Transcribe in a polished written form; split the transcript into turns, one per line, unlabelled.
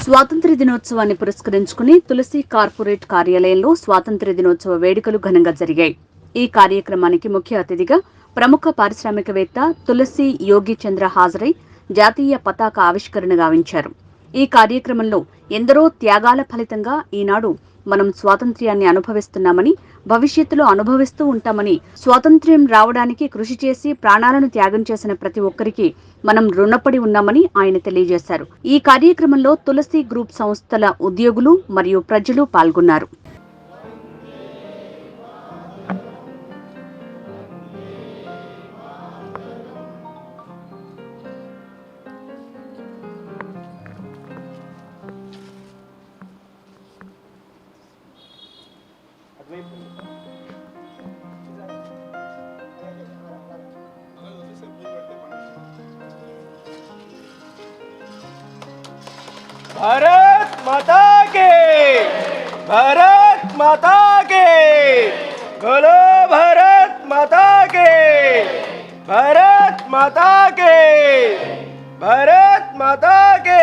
స్వాతంత్ర్య దినోత్సవాన్ని పురస్కరించుకుని తులసి కార్పొరేట్ కార్యాలయంలో స్వాతంత్ర్య దినోత్సవ వేడుకలు ఘనంగా జరిగాయి. ఈ కార్యక్రమానికి ముఖ్య అతిథిగా ప్రముఖ పారిశ్రామికవేత్త తులసి యోగి చంద్ర హాజరై జాతీయ పతాక ఆవిష్కరణ గావించారు. ఈ కార్యక్రమంలో ఎందరో త్యాగాల ఫలితంగా ఈనాడు మనం స్వాతంత్ర్యాన్ని అనుభవిస్తున్నామని, భవిష్యత్తులో అనుభవిస్తూ ఉంటామని, స్వాతంత్ర్యం రావడానికి కృషి చేసి ప్రాణాలను త్యాగం చేసిన ప్రతి ఒక్కరికి మనం రుణపడి ఉన్నామని ఆయన తెలియజేశారు. ఈ కార్యక్రమంలో తులసి గ్రూప్ సంస్థల ఉద్యోగులు మరియు ప్రజలు పాల్గొన్నారు.
भारत माता के, भारत माता के, बोलो भारत माता के, भारत माता के, भारत माता के।